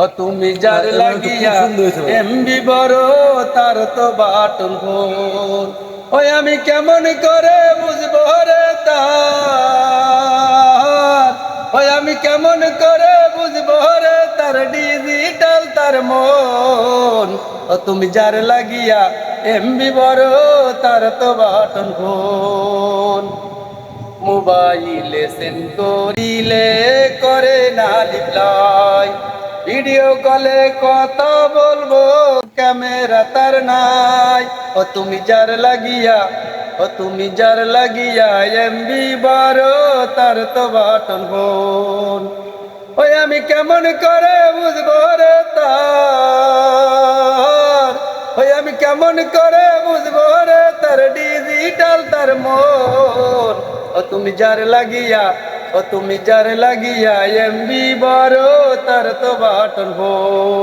ও তুমি যার লাগিয়া এমবি বড় তার তো বাটন ফোন। ওই আমি কেমন করে বুঝবো রে তার, ওই আমি কেমন করে বুঝবো রে তার ডিজিটাল তার মন। ও তুমি যার লাগিয়া এমবি বড় তার তো বাটন ফোন। মোবাইলে সেন্ড করিলে করে না রিপ্লাই, ভিডিও কলে কথা বলবো ক্যামেরা তার নাই। ও তুমি যার লাগিয়া, ও তুমি যার লাগিয়া এমবি বারো তার তো বাটন ফোন। ওই আমি কেমন করে বুঝবো রে তার, ওই আমি কেমন করে বুঝবো রে তার ডিজিটাল তার মন। ও তুমি যার লাগিয়া, ও তুমি যার লাগিয়া এমবি বড় তার তো বাটন ফোন।